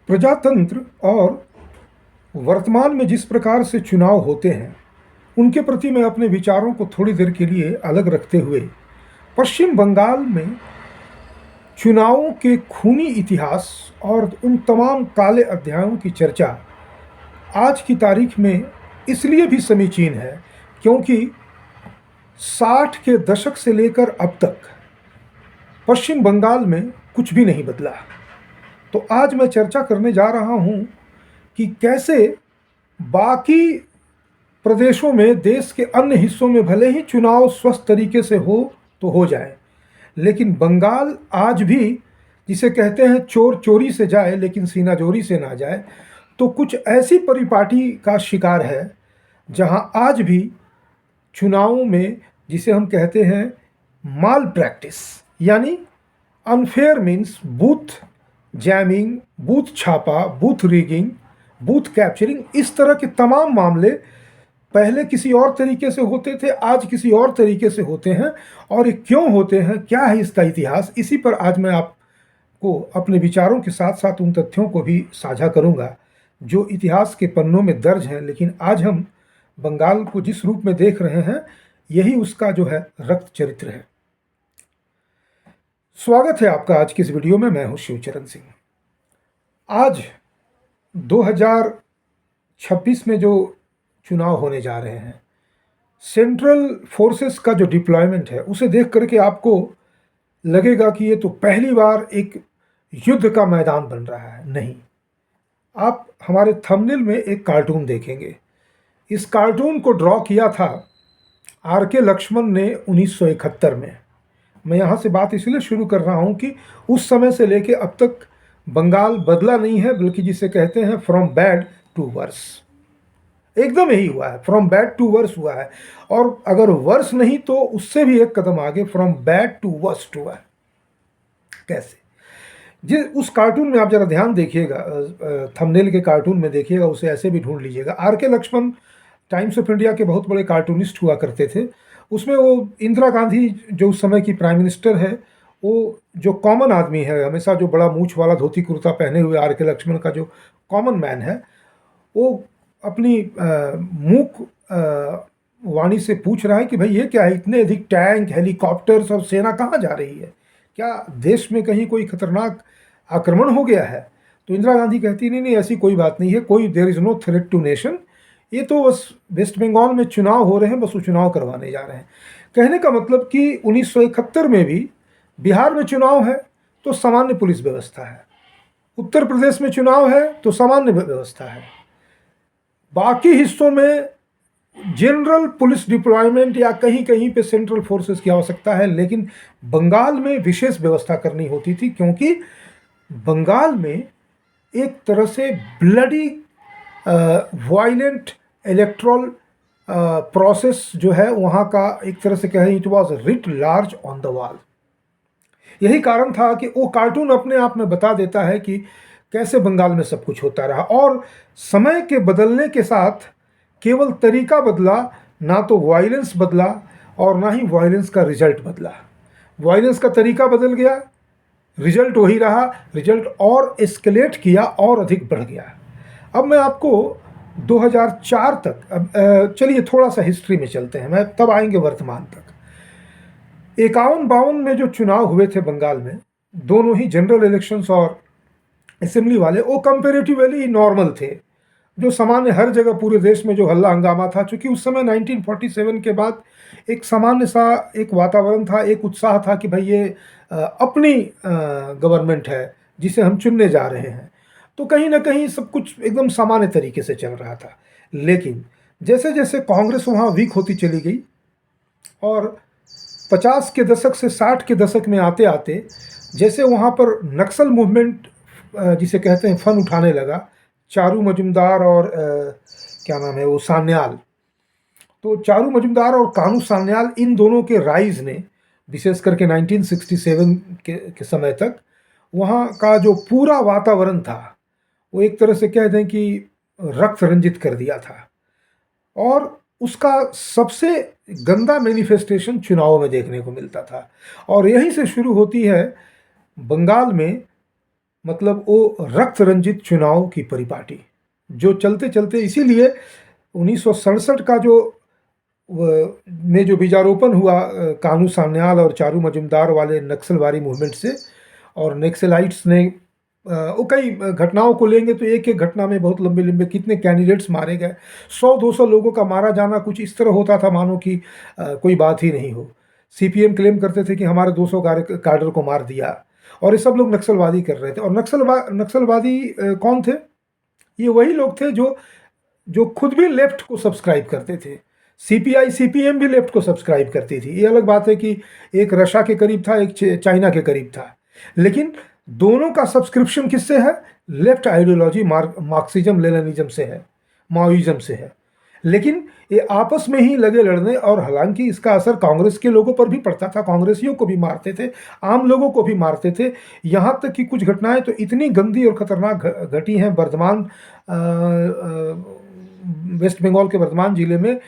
प्रजातंत्र और वर्तमान में जिस प्रकार से चुनाव होते हैं उनके प्रति मैं अपने विचारों को थोड़ी देर के लिए अलग रखते हुए पश्चिम बंगाल में चुनावों के खूनी इतिहास और उन तमाम काले अध्यायों की चर्चा आज की तारीख में इसलिए भी समीचीन है क्योंकि 60 के दशक से लेकर अब तक पश्चिम बंगाल में कुछ भी नहीं बदला। तो आज मैं चर्चा करने जा रहा हूं कि कैसे बाकी प्रदेशों में, देश के अन्य हिस्सों में भले ही चुनाव स्वस्थ तरीके से हो तो हो जाए, लेकिन बंगाल आज भी, जिसे कहते हैं चोर चोरी से जाए लेकिन सीना जोरी से ना जाए, तो कुछ ऐसी परिपाटी का शिकार है जहां आज भी चुनावों में, जिसे हम कहते हैं माल प्रैक्टिस, यानी unfair means booth jamming, booth छापा, बूथ रिगिंग, बूथ कैप्चरिंग, इस तरह के तमाम मामले पहले किसी और तरीके से होते थे, आज किसी और तरीके से होते हैं। और ये क्यों होते हैं, क्या है इसका इतिहास, इसी पर आज मैं आपको अपने विचारों के साथ साथ उन तथ्यों को भी साझा करूंगा जो इतिहास के पन्नों में दर्ज हैं। लेकिन आज हम बंगाल को जिस रूप में देख रहे हैं, यही उसका जो है रक्त चरित्र है। स्वागत है आपका आज की इस वीडियो में। मैं हूं शिवचरण सिंह। आज 2026 में जो चुनाव होने जा रहे हैं, सेंट्रल फोर्सेस का जो डिप्लॉयमेंट है, उसे देख करके आपको लगेगा कि ये तो पहली बार एक युद्ध का मैदान बन रहा है। नहीं, आप हमारे थंबनेल में एक कार्टून देखेंगे। इस कार्टून को ड्रॉ किया था आर.के. लक्ष्मण ने 1971 में। मैं यहाँ से बात इसलिए शुरू कर रहा हूँ कि उस समय से लेके अब तक बंगाल बदला नहीं है, बल्कि जिसे कहते हैं फ्रॉम बैड टू वर्स। एकदम यही हुआ है, फ्रॉम बैड टू वर्स हुआ है। और अगर वर्स नहीं तो उससे भी एक कदम आगे, फ्रॉम बैड टू वर्स्ट हुआ है। कैसे? उस कार्टून में आप जरा ध्यान देखिएगा, थंबनेल के कार्टून में देखिएगा, उसे ऐसे भी ढूंढ लीजिएगा। R K. Laxman Times of India के बहुत बड़े कार्टूनिस्ट हुआ करते थे। उसमें वो इंदिरा गांधी जो उस समय की प्राइम मिनिस्टर है, वो जो कॉमन आदमी है, हमेशा जो बड़ा मूछ वाला धोती कुर्ता पहने हुए आर.के. लक्ष्मण का जो कॉमन मैन है, वो अपनी मूक वाणी से पूछ रहा है कि भाई ये क्या है, इतने अधिक टैंक, हेलीकॉप्टर्स और सेना कहाँ जा रही है? क्या देश में कहीं कोई खतरनाक आक्रमण हो गया है? तो इंदिरा गांधी कहती नहीं नहीं, ऐसी कोई बात नहीं है, कोई there is no threat to nation. ये तो बस वेस्ट बंगाल में चुनाव हो रहे हैं, बस वो चुनाव करवाने जा रहे हैं। कहने का मतलब कि 1971 में भी बिहार में चुनाव है तो सामान्य पुलिस व्यवस्था है, उत्तर प्रदेश में चुनाव है तो सामान्य व्यवस्था है, बाकी हिस्सों में जनरल पुलिस डिप्लॉयमेंट या कहीं कहीं पे सेंट्रल फोर्सेस की आवश्यकता है। लेकिन बंगाल में विशेष व्यवस्था करनी होती थी, क्योंकि बंगाल में एक तरह से ब्लडी वायलेंट इलेक्ट्रल प्रोसेस जो है वहाँ का, एक तरह से कहें, it was writ large on the wall. यही कारण था कि वो कार्टून अपने आप में बता देता है कि कैसे बंगाल में सब कुछ होता रहा। और समय के बदलने के साथ केवल तरीका बदला, ना तो वायलेंस बदला और ना ही वायलेंस का रिजल्ट बदला। वायलेंस का तरीका बदल गया, रिजल्ट वही रहा, रिजल्ट और एस्केलेट किया और अधिक बढ़ गया। अब मैं आपको 2004 तक, अब चलिए थोड़ा सा हिस्ट्री में चलते हैं, मैं तब आएंगे वर्तमान तक। 51-52 में जो चुनाव हुए थे बंगाल में, दोनों ही जनरल इलेक्शंस और असेंबली वाले, वो कंपेरेटिवली नॉर्मल थे, जो सामान्य हर जगह पूरे देश में जो हल्ला हंगामा था। चूँकि उस समय 1947 के बाद एक सामान्य सा एक वातावरण था, एक उत्साह था कि भाई ये अपनी गवर्नमेंट है जिसे हम चुनने जा रहे हैं, तो कहीं ना कहीं सब कुछ एकदम सामान्य तरीके से चल रहा था। लेकिन जैसे जैसे कांग्रेस वहाँ वीक होती चली गई और 50 के दशक से 60 के दशक में आते आते जैसे वहाँ पर नक्सल मूवमेंट, जिसे कहते हैं, फन उठाने लगा, चारू मजुमदार और क्या नाम है वो, सान्याल। तो चारू मजुमदार और कानू सान्याल, इन दोनों के राइज ने विशेष करके 1967 के समय तक वहाँ का जो पूरा वातावरण था वो एक तरह से कह दें कि रक्त रंजित कर दिया था। और उसका सबसे गंदा मैनिफेस्टेशन चुनावों में देखने को मिलता था। और यहीं से शुरू होती है बंगाल में मतलब वो रक्त रंजित चुनाव की परिपाटी जो चलते चलते, इसीलिए 1967 का जो में जो बीजारोपण हुआ कानू सान्याल और चारू मजुमदार वाले नक्सलवादी मूवमेंट से, और नक्सलाइट्स ने वो कई घटनाओं को लेंगे तो एक एक घटना में बहुत लंबे लंबे कितने कैंडिडेट्स मारे गए, 100-200 लोगों का मारा जाना कुछ इस तरह होता था मानो कि कोई बात ही नहीं हो। सीपीएम क्लेम करते थे कि हमारे 200 कार्डर को मार दिया, और ये सब लोग नक्सलवादी कर रहे थे। और नक्सलवादी कौन थे? ये वही लोग थे जो जो खुद भी लेफ्ट को सब्सक्राइब करते थे। सीपीआई सीपीएम भी लेफ्ट को सब्सक्राइब करती थी। ये अलग बात है कि एक रशिया के करीब था, एक चाइना के करीब था, लेकिन दोनों का सब्सक्रिप्शन किससे है? लेफ्ट आइडियोलॉजी मार्क्सिज्म लेनिनिज्म से है, माओइज्म से है। लेकिन ये आपस में ही लगे लड़ने, और हालांकि इसका असर कांग्रेस के लोगों पर भी पड़ता था, कांग्रेसियों को भी मारते थे, आम लोगों को भी मारते थे। यहाँ तक कि कुछ घटनाएं तो इतनी गंदी और खतरनाक घटी हैं वर्धमान, वेस्ट बंगाल के वर्धमान जिले में,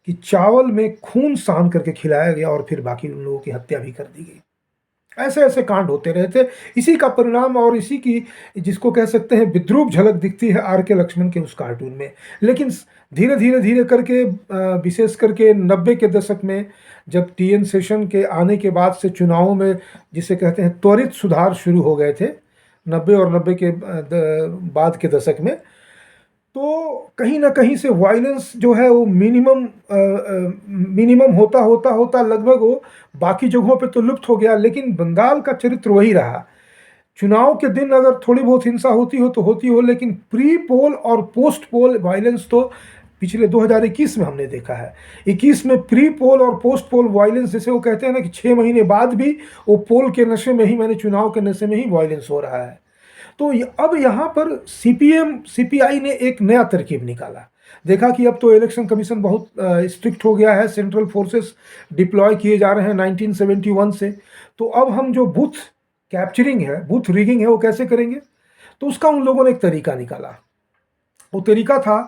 कि चावल में खून सान करके खिलाया गया और फिर बाकी उन लोगों की हत्या भी कर दी गई। ऐसे ऐसे कांड होते रहे थे। इसी का परिणाम और इसी की, जिसको कह सकते हैं, विद्रूप झलक दिखती है आर के लक्ष्मण के उस कार्टून में। लेकिन धीरे धीरे धीरे करके, विशेष करके 90 के दशक में, जब टीएन सेशन के आने के बाद से चुनावों में जिसे कहते हैं त्वरित सुधार शुरू हो गए थे, 90 और 90 के बाद के दशक में, तो कहीं ना कहीं से वायलेंस जो है वो मिनिमम होता होता होता लगभग वो बाकी जगहों पे तो लुप्त हो गया, लेकिन बंगाल का चरित्र वही रहा। चुनाव के दिन अगर थोड़ी बहुत हिंसा होती हो तो होती हो, लेकिन प्री पोल और पोस्ट पोल वायलेंस तो पिछले 2021 में हमने देखा है। 21 में प्री पोल और पोस्ट पोल वायलेंस, जैसे वो कहते हैं ना कि 6 महीने बाद भी वो पोल के नशे में ही, मैंने चुनाव के नशे में ही वायलेंस हो रहा है। तो अब यहाँ पर सीपीएम सीपीआई ने एक नया तरकीब निकाला। देखा कि अब तो इलेक्शन कमीशन बहुत स्ट्रिक्ट हो गया है, सेंट्रल फोर्सेस डिप्लॉय किए जा रहे हैं 1971 से, तो अब हम जो बूथ कैप्चरिंग है, बूथ रिगिंग है, वो कैसे करेंगे? तो उसका उन लोगों ने एक तरीका निकाला। वो तरीका था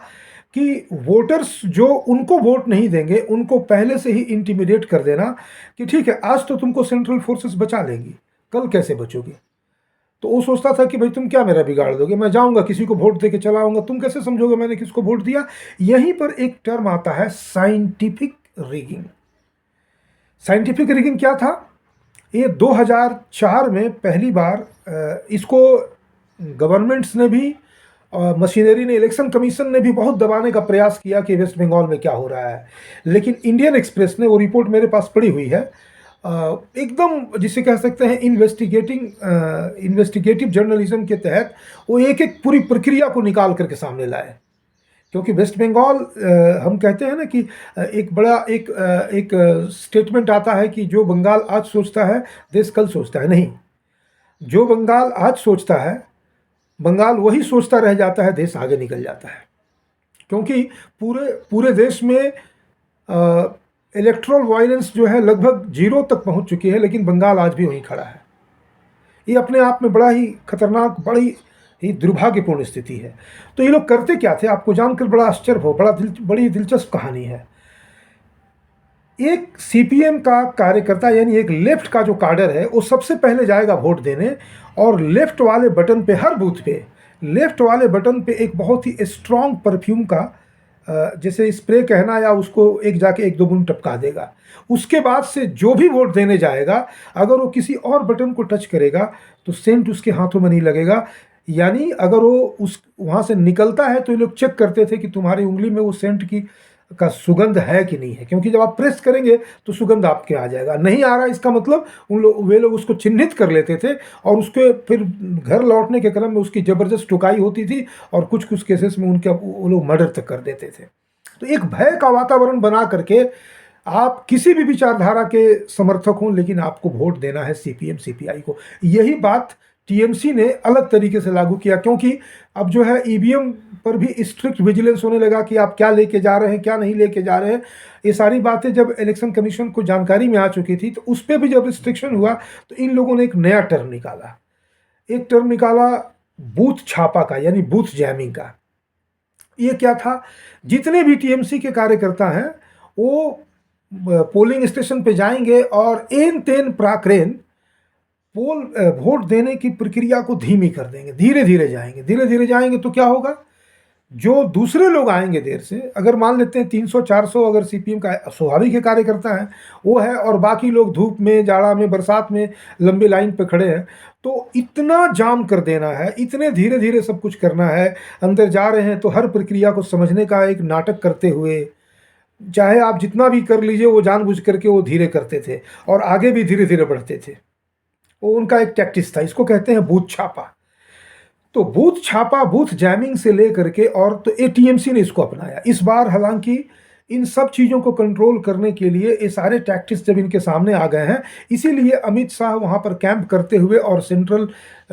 कि वोटर्स जो उनको वोट नहीं देंगे उनको पहले से ही इंटिमिडेट कर देना कि ठीक है, आज तो तुमको सेंट्रल फोर्सेस बचा लेंगी, कल कैसे बचोगे? तो वो सोचता था कि भाई तुम क्या मेरा बिगाड़ दोगे, मैं जाऊंगा किसी को वोट दे के चला आऊंगा, तुम कैसे समझोगे मैंने किसको वोट दिया? यहीं पर एक टर्म आता है साइंटिफिक रिगिंग। साइंटिफिक रिगिंग क्या था? ये 2004 में पहली बार इसको गवर्नमेंट्स ने भी, मशीनरी ने, इलेक्शन कमीशन ने भी बहुत दबाने का प्रयास किया कि वेस्ट बंगाल में क्या हो रहा है। लेकिन इंडियन एक्सप्रेस ने, वो रिपोर्ट मेरे पास पड़ी हुई है, एकदम जिसे कह सकते हैं इन्वेस्टिगेटिव जर्नलिज्म के तहत वो एक एक पूरी प्रक्रिया को निकाल करके सामने लाए। क्योंकि वेस्ट बंगाल, हम कहते हैं ना कि एक बड़ा एक स्टेटमेंट आता है कि जो बंगाल आज सोचता है देश कल सोचता है। नहीं, जो बंगाल आज सोचता है, बंगाल वही सोचता रह जाता है, देश आगे निकल जाता है। क्योंकि पूरे पूरे देश में इलेक्ट्रल वायलेंस जो है लगभग 0 तक पहुंच चुकी है, लेकिन बंगाल आज भी वहीं खड़ा है। ये अपने आप में बड़ा ही खतरनाक, बड़ी ही दुर्भाग्यपूर्ण स्थिति है। तो ये लोग करते क्या थे, आपको जानकर बड़ा आश्चर्य हो, बड़ी दिलचस्प कहानी है। एक सीपीएम का कार्यकर्ता, यानी एक लेफ्ट का जो कार्डर है, वो सबसे पहले जाएगा वोट देने, और लेफ्ट वाले बटन पे, हर बूथ पे लेफ्ट वाले बटन पे एक बहुत ही स्ट्रॉन्ग परफ्यूम का, जैसे स्प्रे कहना, या उसको एक जाके 1-2 बूंद टपका देगा। उसके बाद से जो भी वोट देने जाएगा, अगर वो किसी और बटन को टच करेगा तो सेंट उसके हाथों में नहीं लगेगा। यानी अगर वो उस वहाँ से निकलता है तो ये लोग चेक करते थे कि तुम्हारी उंगली में वो सेंट की का सुगंध है कि नहीं है, क्योंकि जब आप प्रेस करेंगे तो सुगंध आपके आ जाएगा। नहीं आ रहा, इसका मतलब वे लोग उसको चिन्हित कर लेते थे, और उसके फिर घर लौटने के क्रम में उसकी ज़बरदस्त टुकाई होती थी, और कुछ कुछ केसेस में उनके वो लोग मर्डर तक कर देते थे। तो एक भय का वातावरण बना करके, आप किसी भी विचारधारा के समर्थक हों, लेकिन आपको वोट देना है सीपीएम सीपीआई को। यही बात टीएमसी ने अलग तरीके से लागू किया, क्योंकि अब जो है ईवीएम पर भी स्ट्रिक्ट विजिलेंस होने लगा कि आप क्या लेके जा रहे हैं, क्या नहीं लेके जा रहे हैं। ये सारी बातें जब इलेक्शन कमीशन को जानकारी में आ चुकी थी, तो उस पर भी जब रिस्ट्रिक्शन हुआ, तो इन लोगों ने एक नया टर्म निकाला। एक टर्म निकाला बूथ छापा का, यानी बूथ जैमिंग का। ये क्या था? जितने भी टीएमसी के कार्यकर्ता हैं वो पोलिंग स्टेशन पे जाएंगे और एन तेन प्राक्रेन वोट देने की प्रक्रिया को धीमी कर देंगे, धीरे धीरे जाएंगे तो क्या होगा, जो दूसरे लोग आएंगे देर से, अगर मान लेते हैं 300-400 अगर सीपीएम का स्वाभाविक है कार्यकर्ता है वो है, और बाकी लोग धूप में, जाड़ा में, बरसात में लंबी लाइन पे खड़े हैं, तो इतना जाम कर देना है, इतने धीरे धीरे सब कुछ करना है। अंदर जा रहे हैं तो हर प्रक्रिया को समझने का एक नाटक करते हुए, चाहे आप जितना भी कर लीजिए, वो जानबूझ करके वो धीरे करते थे और आगे भी धीरे धीरे बढ़ते थे। वो उनका एक टैक्टिस था, इसको कहते हैं बूथ छापा। तो बूथ छापा, बूथ जैमिंग से लेकर के, और तो एटीएमसी ने इसको अपनाया इस बार। हालांकि इन सब चीज़ों को कंट्रोल करने के लिए ये सारे टैक्टिक्स जब इनके सामने आ गए हैं, इसीलिए अमित शाह वहाँ पर कैंप करते हुए और सेंट्रल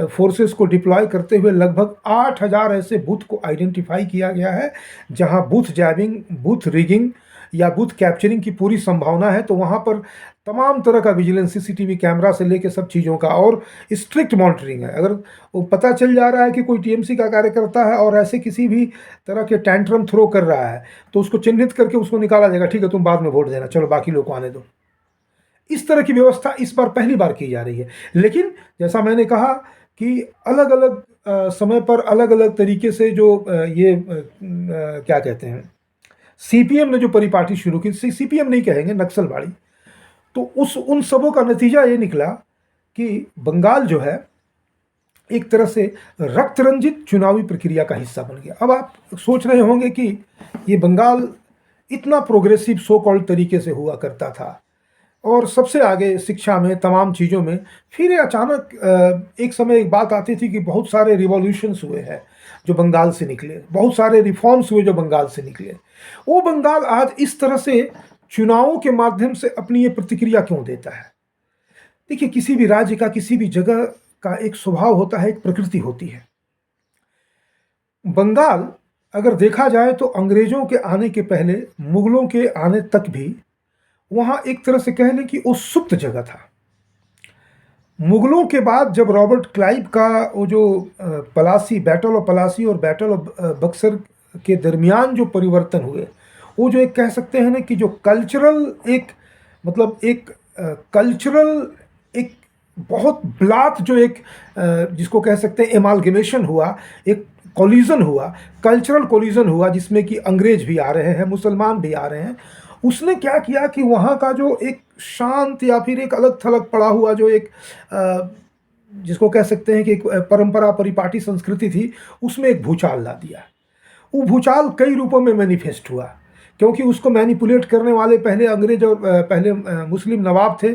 फोर्सेस को डिप्लॉय करते हुए लगभग 8,000 ऐसे बूथ को आइडेंटिफाई किया गया है जहाँ बूथ जैमिंग, बूथ रिगिंग या बूथ कैप्चरिंग की पूरी संभावना है। तो वहाँ पर तमाम तरह का विजिलेंस, सीसीटीवी कैमरा से लेके सब चीज़ों का, और स्ट्रिक्ट मॉनिटरिंग है। अगर वो पता चल जा रहा है कि कोई टीएमसी का कार्यकर्ता है और ऐसे किसी भी तरह के टैंट्रम थ्रो कर रहा है, तो उसको चिन्हित करके उसको निकाला जाएगा, ठीक है तुम बाद में वोट देना, चलो बाकी लोग को आने दो। इस तरह की व्यवस्था इस बार पहली बार की जा रही है। लेकिन जैसा मैंने कहा कि अलग अलग समय पर अलग अलग तरीके से जो क्या कहते हैं, सीपीएम ने जो परिपाटी शुरू की, सीपीएम नहीं कहेंगे, नक्सलवाड़ी, तो उन सबों का नतीजा ये निकला कि बंगाल जो है एक तरह से रक्त रंजित चुनावी प्रक्रिया का हिस्सा बन गया। अब आप सोच रहे होंगे कि ये बंगाल इतना प्रोग्रेसिव सो कॉल्ड तरीके से हुआ करता था और सबसे आगे शिक्षा में, तमाम चीज़ों में, फिर ये अचानक एक समय एक बात आती थी कि बहुत सारे रिवॉल्यूशंस हुए हैं जो बंगाल से निकले, बहुत सारे रिफॉर्म्स हुए जो बंगाल से निकले। वो बंगाल आज इस तरह से चुनावों के माध्यम से अपनी ये प्रतिक्रिया क्यों देता है? देखिए, किसी भी राज्य का, किसी भी जगह का एक स्वभाव होता है, एक प्रकृति होती है। बंगाल अगर देखा जाए तो अंग्रेजों के आने के पहले, मुगलों के आने तक भी वहाँ एक तरह से कह लें कि वो सुप्त जगह था। मुगलों के बाद जब रॉबर्ट क्लाइव का वो जो पलासी, बैटल ऑफ पलासी और बैटल ऑफ बक्सर के दरमियान जो परिवर्तन हुए, वो जो एक कह सकते हैं ना कि जो कल्चरल एक, मतलब एक कल्चरल एक बहुत ब्लात जो एक जिसको कह सकते हैं एमालगमेशन हुआ, एक कोलिजन हुआ, कल्चरल कोलिजन हुआ, जिसमें कि अंग्रेज भी आ रहे हैं, मुसलमान भी आ रहे हैं। उसने क्या किया कि वहाँ का जो एक शांत या फिर एक अलग थलग पड़ा हुआ जो एक जिसको कह सकते हैं कि एक परंपरा, परिपाटी संस्कृति थी, उसमें एक भूचाल ला दिया। वो भूचाल कई रूपों में मैनिफेस्ट हुआ, क्योंकि उसको मैनिपुलेट करने वाले पहले अंग्रेज और पहले मुस्लिम नवाब थे।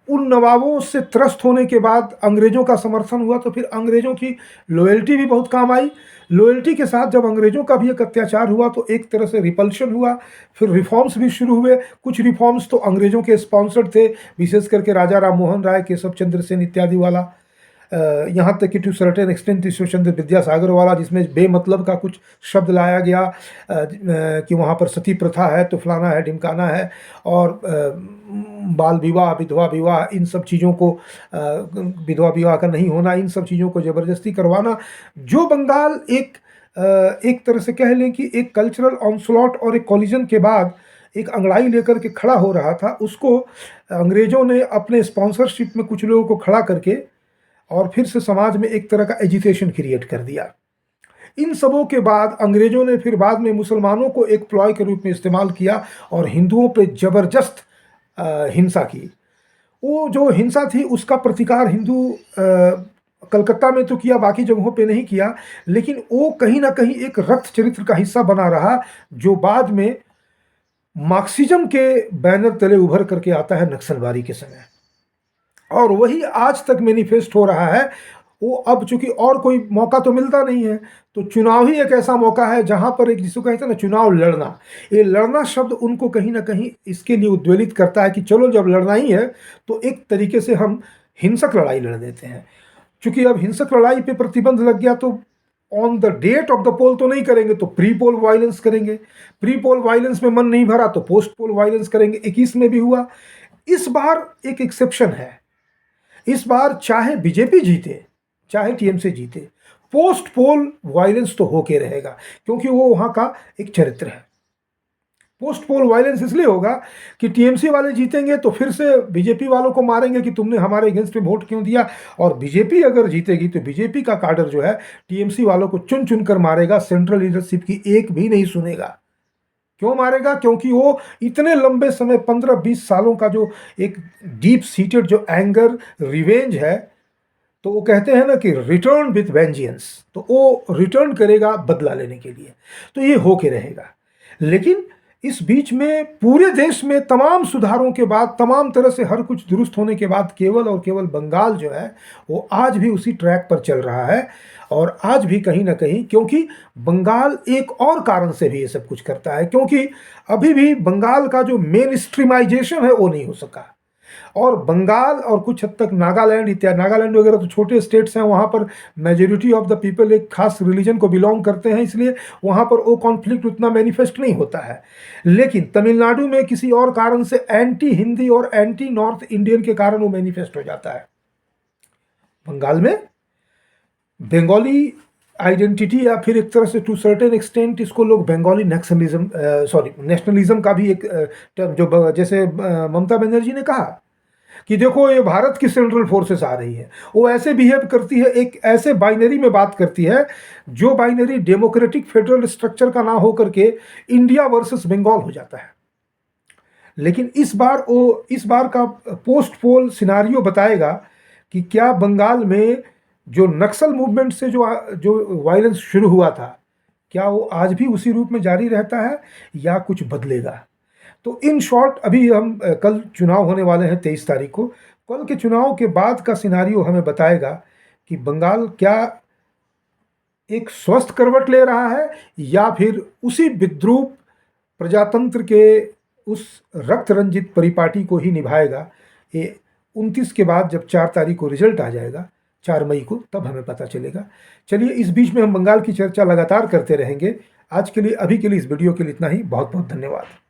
उन नवाबों से त्रस्त होने के बाद अंग्रेज़ों का समर्थन हुआ, तो फिर अंग्रेज़ों की लॉयल्टी भी बहुत काम आई। लॉयल्टी के साथ जब अंग्रेज़ों का भी एक अत्याचार हुआ तो एक तरह से रिपल्शन हुआ। फिर रिफॉर्म्स भी शुरू हुए। कुछ रिफॉर्म्स तो अंग्रेज़ों के स्पॉन्सर्ड थे, विशेष करके राजा राम मोहन राय, केशव चंद्र सेन इत्यादि वाला। यहाँ तक कि to certain extent Ishwar Chandra Vidyasagar वाला, जिसमें बेमतलब का कुछ शब्द लाया गया कि वहाँ पर सती प्रथा है तो फलाना है, ढिमकाना है, और बाल विवाह, विधवा विवाह, इन सब चीज़ों को, विधवा विवाह का नहीं होना, इन सब चीज़ों को ज़बरदस्ती करवाना। जो बंगाल एक तरह से कह लें कि एक कल्चरल ऑनस्लॉट और एक कॉलिजन के बाद एक अंगड़ाई लेकर के खड़ा हो रहा था, उसको अंग्रेज़ों ने अपने स्पॉन्सरशिप में कुछ लोगों को खड़ा करके और फिर से समाज में एक तरह का एजिटेशन क्रिएट कर दिया। इन सबों के बाद अंग्रेज़ों ने फिर बाद में मुसलमानों को एक प्लॉय के रूप में इस्तेमाल किया और हिंदुओं पे ज़बरदस्त हिंसा की। वो जो हिंसा थी उसका प्रतिकार हिंदू कलकत्ता में तो किया, बाकी जगहों पे नहीं किया, लेकिन वो कहीं ना कहीं एक रक्त चरित्र का हिस्सा बना रहा, जो बाद में मार्क्सिज्म के बैनर तले उभर करके आता है नक्सलवादी के समय, और वही आज तक मैनिफेस्ट हो रहा है। वो अब चूंकि और कोई मौका तो मिलता नहीं है, तो चुनाव ही एक ऐसा मौका है जहां पर एक, जिसको कहते हैं ना चुनाव लड़ना, ये लड़ना शब्द उनको कहीं ना कहीं इसके लिए उद्वेलित करता है कि चलो जब लड़ना ही है तो एक तरीके से हम हिंसक लड़ाई लड़ देते हैं। चूंकि अब हिंसक लड़ाई पे प्रतिबंध लग गया तो on the date of the poll तो नहीं करेंगे, तो प्री पोल वायलेंस करेंगे। प्री पोल वायलेंस में मन नहीं भरा तो पोस्ट पोल वायलेंस करेंगे। 21 में भी हुआ। इस बार एक एक्सेप्शन है। इस बार चाहे बीजेपी जीते चाहे टीएमसी जीते, पोस्ट पोल वायलेंस तो होके रहेगा, क्योंकि वो वहां का एक चरित्र है। पोस्ट पोल वायलेंस इसलिए होगा कि टीएमसी वाले जीतेंगे तो फिर से बीजेपी वालों को मारेंगे कि तुमने हमारे अगेंस्ट में वोट क्यों दिया, और बीजेपी अगर जीतेगी तो बीजेपी का काडर जो है टीएमसी वालों को चुन चुन कर मारेगा, सेंट्रल लीडरशिप की एक भी नहीं सुनेगा। क्यों मारेगा? क्योंकि वो इतने लंबे समय 15-20 सालों का जो एक डीप सीटेड जो एंगर रिवेंज है, तो वो कहते हैं ना कि रिटर्न विथ वेंजियंस, तो वो रिटर्न करेगा बदला लेने के लिए, तो ये होके रहेगा। लेकिन इस बीच में पूरे देश में तमाम सुधारों के बाद, तमाम तरह से हर कुछ दुरुस्त होने के बाद, केवल और केवल बंगाल जो है वो आज भी उसी ट्रैक पर चल रहा है। और आज भी कहीं ना कहीं, क्योंकि बंगाल एक और कारण से भी ये सब कुछ करता है, क्योंकि अभी भी बंगाल का जो मेन स्ट्रीमाइजेशन है वो नहीं हो सका। और बंगाल और कुछ हद तक नागालैंड इत्यादि, नागालैंड वगैरह तो छोटे स्टेट्स हैं, वहाँ पर मेजोरिटी ऑफ द पीपल एक खास रिलीजन को बिलोंग करते हैं, इसलिए वहाँ पर वो कॉन्फ्लिक्ट उतना मैनिफेस्ट नहीं होता है। लेकिन तमिलनाडु में किसी और कारण से एंटी हिंदी और एंटी नॉर्थ इंडियन के कारण वो मैनिफेस्ट हो जाता है। बंगाल में बंगाली आइडेंटिटी, या फिर एक तरह से टू सर्टेन एक्सटेंट इसको लोग बंगाली नेशनलिज्म, सॉरी नेशनलिज्म का भी एक टर्म, जो जैसे ममता बनर्जी ने कहा कि देखो ये भारत की सेंट्रल फोर्सेस आ रही है, वो ऐसे बिहेव करती है, एक ऐसे बाइनरी में बात करती है जो बाइनरी डेमोक्रेटिक फेडरल स्ट्रक्चर का ना हो करके इंडिया वर्सेस बंगाल हो जाता है। लेकिन इस बार का पोस्ट पोल सिनारियो बताएगा कि क्या बंगाल में जो नक्सल मूवमेंट से जो वायलेंस शुरू हुआ था, क्या वो आज भी उसी रूप में जारी रहता है या कुछ बदलेगा। तो इन शॉर्ट, अभी हम कल चुनाव होने वाले हैं 23 तारीख को, कल के चुनाव के बाद का सिनारियो हमें बताएगा कि बंगाल क्या एक स्वस्थ करवट ले रहा है या फिर उसी विद्रूप प्रजातंत्र के उस रक्त रंजित परिपाटी को ही निभाएगा। ये 29 के बाद जब 4 तारीख को रिजल्ट आ जाएगा, 4 मई को, तब हमें पता चलेगा। चलिए, इस बीच में हम बंगाल की चर्चा लगातार करते रहेंगे। आज के लिए, अभी के लिए इस वीडियो के लिए इतना ही। बहुत बहुत धन्यवाद।